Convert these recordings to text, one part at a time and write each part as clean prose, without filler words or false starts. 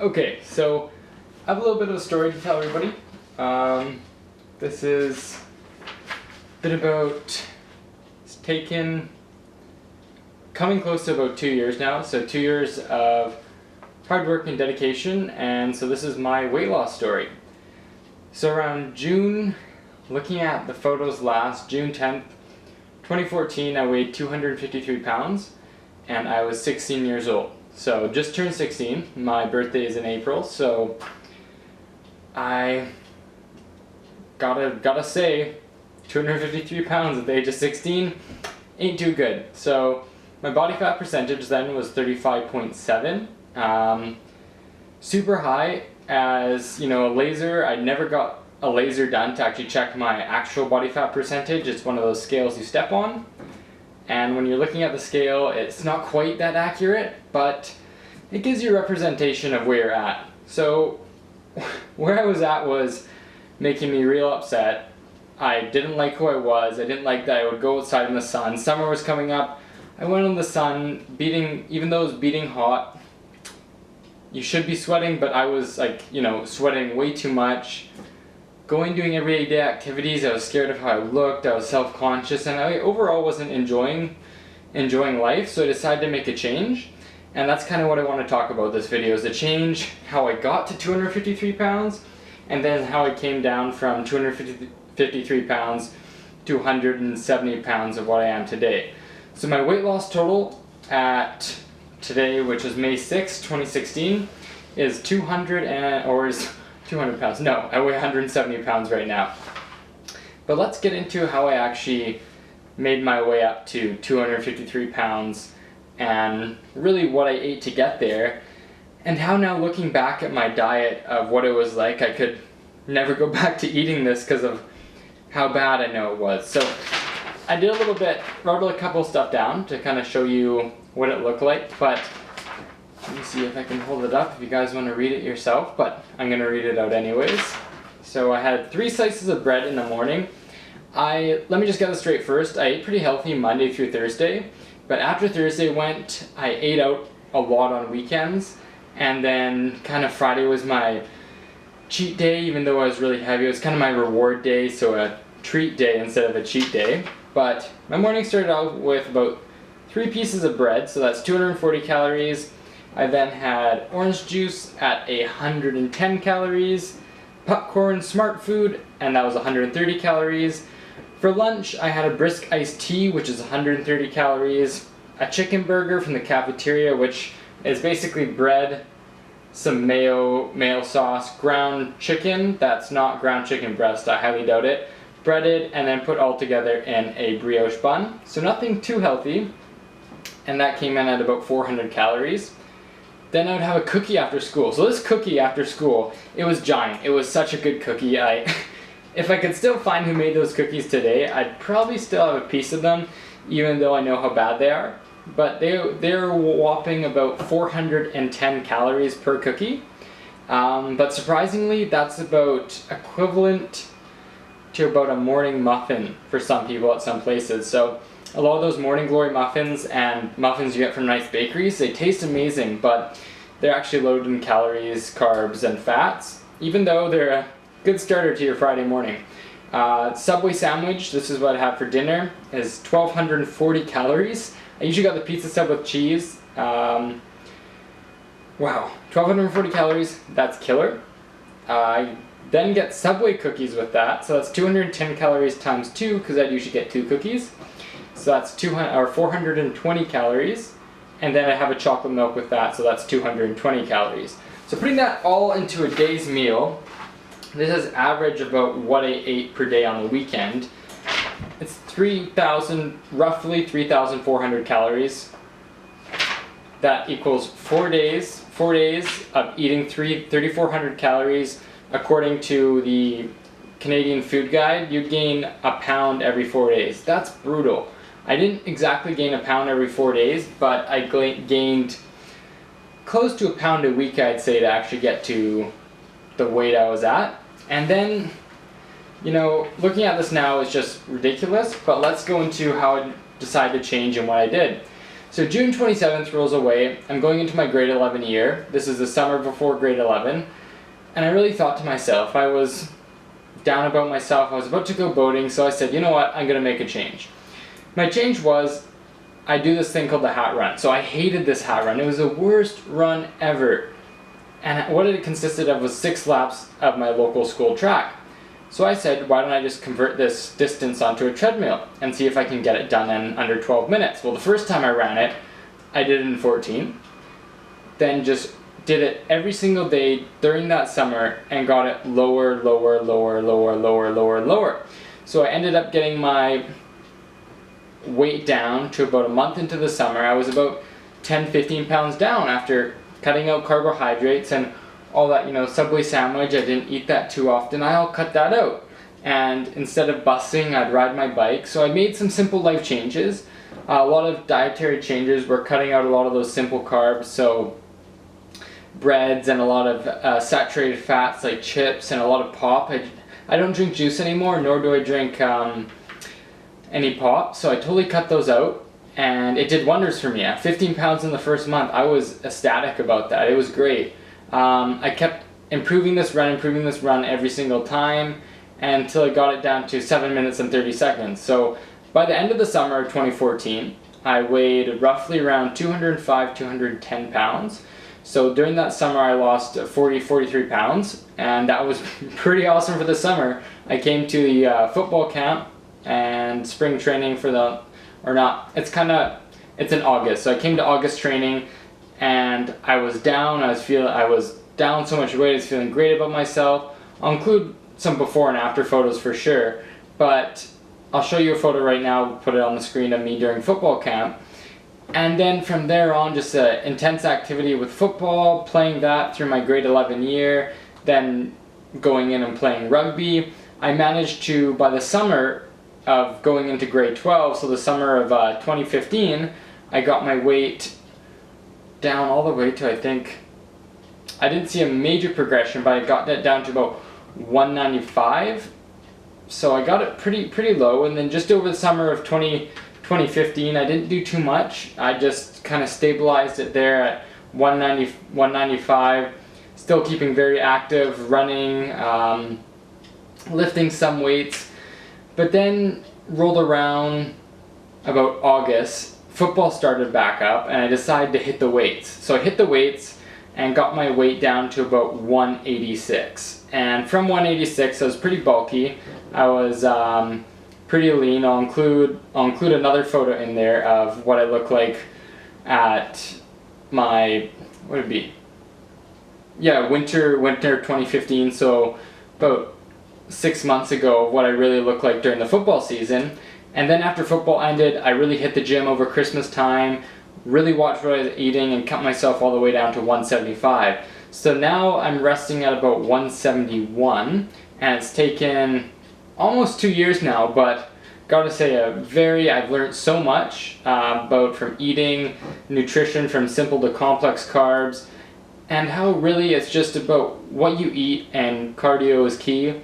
Okay, so I have a little bit of a story to tell everybody. This is been about, it's taken, coming close to about 2 years now, so 2 years of hard work and dedication, and so this is my weight loss story. So around June, looking at the photos last, June 10th, 2014, I weighed 253 pounds, and I was 16 years old. So just turned 16, my birthday is in April, so I gotta say, 253 pounds at the age of 16 ain't too good. So my body fat percentage then was 35.7, super high. As you know, a laser, I never got a laser done to actually check my actual body fat percentage. It's one of those scales you step on, and when you're looking at the scale, it's not quite that accurate, but it gives you a representation of where you're at. So where I was at was making me real upset. I didn't like who I was. I didn't like that I would go outside in the sun. Summer was coming up. I went in the sun, even though it was beating hot. You should be sweating, but I was sweating way too much. Doing everyday activities, I was scared of how I looked, I was self-conscious, and I overall wasn't enjoying life, so I decided to make a change. And that's kind of what I want to talk about this video, is the change, how I got to 253 pounds, and then how I came down from 253 pounds to 170 pounds of what I am today. So my weight loss total at today, which is May 6, 2016, is 200 pounds. No, I weigh 170 pounds right now. But let's get into how I actually made my way up to 253 pounds and really what I ate to get there, and how now looking back at my diet of what it was like, I could never go back to eating this because of how bad I know it was. So I did a little bit, wrote a couple stuff down to kind of show you what it looked like, but let me see if I can hold it up if you guys want to read it yourself, but I'm going to read it out anyways. So I had 3 slices of bread in the morning. Let me just get this straight first. I ate pretty healthy Monday through Thursday, but after Thursday I ate out a lot on weekends, and then kind of Friday was my cheat day. Even though I was really heavy, it was kind of my reward day, so a treat day instead of a cheat day. But my morning started out with about 3 pieces of bread, so that's 240 calories. I then had orange juice at 110 calories, popcorn Smart Food, and that was 130 calories. For lunch, I had a brisk iced tea, which is 130 calories, a chicken burger from the cafeteria, which is basically bread, some mayo sauce, ground chicken, that's not ground chicken breast, I highly doubt it, breaded, and then put all together in a brioche bun. So nothing too healthy, and that came in at about 400 calories. Then I would have a cookie after school. So this cookie after school, it was giant. It was such a good cookie. If I could still find who made those cookies today, I'd probably still have a piece of them, even though I know how bad they are. But they're whopping about 410 calories per cookie. But surprisingly, that's about equivalent to about a morning muffin for some people at some places. So a lot of those Morning Glory muffins and muffins you get from nice bakeries, they taste amazing, but they're actually loaded in calories, carbs, and fats, even though they're a good starter to your Friday morning. Subway sandwich, this is what I had for dinner, is 1,240 calories. I usually got the pizza sub with cheese. Wow, 1,240 calories, that's killer. I then get Subway cookies with that, so that's 210 calories times 2, because I'd usually get 2 cookies. So that's 420 calories, and then I have a chocolate milk with that, so that's 220 calories. So putting that all into a day's meal, this is average about what I ate per day on the weekend. It's roughly 3,400 calories. That equals 4 days of eating 3,400 calories. According to the Canadian Food Guide, you'd gain a pound every 4 days. That's brutal. I didn't exactly gain a pound every 4 days, but I gained close to a pound a week, I'd say, to actually get to the weight I was at. And then, looking at this now is just ridiculous, but let's go into how I decided to change and what I did. So June 27th rolls away. I'm going into my grade 11 year. This is the summer before grade 11. And I really thought to myself, I was down about myself. I was about to go boating, so I said, you know what, I'm going to make a change. My change was, I do this thing called the hat run. So I hated this hat run. It was the worst run ever. And what it consisted of was 6 laps of my local school track. So I said, why don't I just convert this distance onto a treadmill and see if I can get it done in under 12 minutes. Well, the first time I ran it, I did it in 14. Then just did it every single day during that summer and got it lower, lower, lower, lower, lower, lower, lower. So I ended up getting my weight down to about a month into the summer. I was about 10-15 pounds down after cutting out carbohydrates and all that, Subway sandwich. I didn't eat that too often. I'll cut that out. And instead of busing, I'd ride my bike. So I made some simple life changes. A lot of dietary changes. We're cutting out a lot of those simple carbs. So breads and a lot of saturated fats like chips and a lot of pop. I don't drink juice anymore, nor do I drink any pop. So I totally cut those out. And it did wonders for me. At 15 pounds in the first month, I was ecstatic about that. It was great. I kept improving this run every single time until I got it down to 7 minutes and 30 seconds. So by the end of the summer of 2014, I weighed roughly around 205, 210 pounds. So during that summer, I lost 43 pounds, and that was pretty awesome for the summer. I came to the football camp and spring training for the, or not, it's in August. So I came to August training, and I was down. I was down so much weight. I was feeling great about myself. I'll include some before and after photos for sure, but I'll show you a photo right now. Put it on the screen of me during football camp. And then from there on, just intense activity with football, playing that through my grade 11 year, then going in and playing rugby. I managed to, by the summer of going into grade 12, so the summer of 2015, I got my weight down all the way to, I think, I didn't see a major progression, but I got that down to about 195. So I got it pretty low, and then just over the summer of 2015, I didn't do too much. I just kind of stabilized it there at 195, still keeping very active, running, lifting some weights. But then rolled around about August, football started back up, and I decided to hit the weights. So I hit the weights and got my weight down to about 186. And from 186, I was pretty bulky. I was pretty lean. I'll include another photo in there of what I look like at my, what would it be? Yeah, winter 2015. So about 6 months ago, what I really looked like during the football season. And then after football ended, I really hit the gym over Christmas time, really watched what I was eating, and cut myself all the way down to 175. So now I'm resting at about 171, and it's taken almost 2 years now, but gotta say, I've learned so much about from eating, nutrition, from simple to complex carbs, and how really it's just about what you eat, and cardio is key.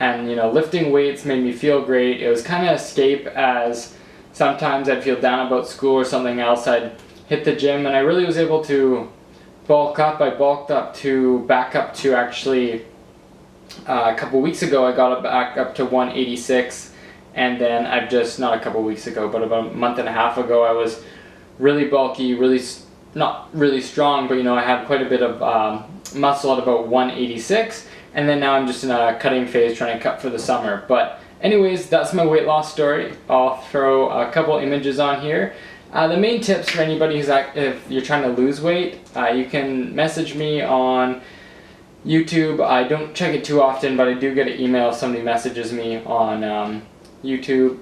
And lifting weights made me feel great. It was kind of escape, as sometimes I'd feel down about school or something else. I'd hit the gym, and I really was able to bulk up. I bulked up back up to actually a couple weeks ago. I got it back up to 186, and then I've just, not a couple weeks ago, but about a month and a half ago, I was really bulky, not really strong, but I had quite a bit of muscle at about 186. And then now I'm just in a cutting phase, trying to cut for the summer. But anyways, that's my weight loss story. I'll throw a couple images on here. The main tips for anybody if you're trying to lose weight, you can message me on YouTube. I don't check it too often, but I do get an email if somebody messages me on YouTube.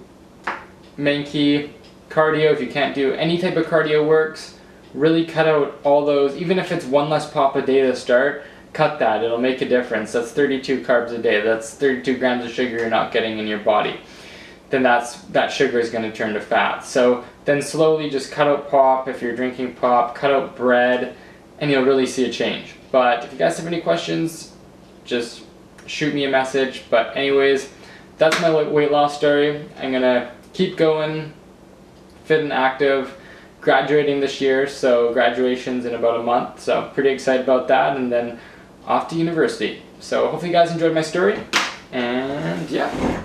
Main key, cardio. If you can't do any type of cardio works, really cut out all those, even if it's one less pop a day to start. Cut that, it'll make a difference. That's 32 carbs a day. That's 32 grams of sugar you're not getting in your body. Then that sugar is going to turn to fat. So then slowly just cut out pop if you're drinking pop, cut out bread, and you'll really see a change. But if you guys have any questions, just shoot me a message. But anyways, that's my weight loss story. I'm going to keep going, fit and active, graduating this year, so graduation's in about a month, so pretty excited about that, and then off to university. So hopefully you guys enjoyed my story, and yeah.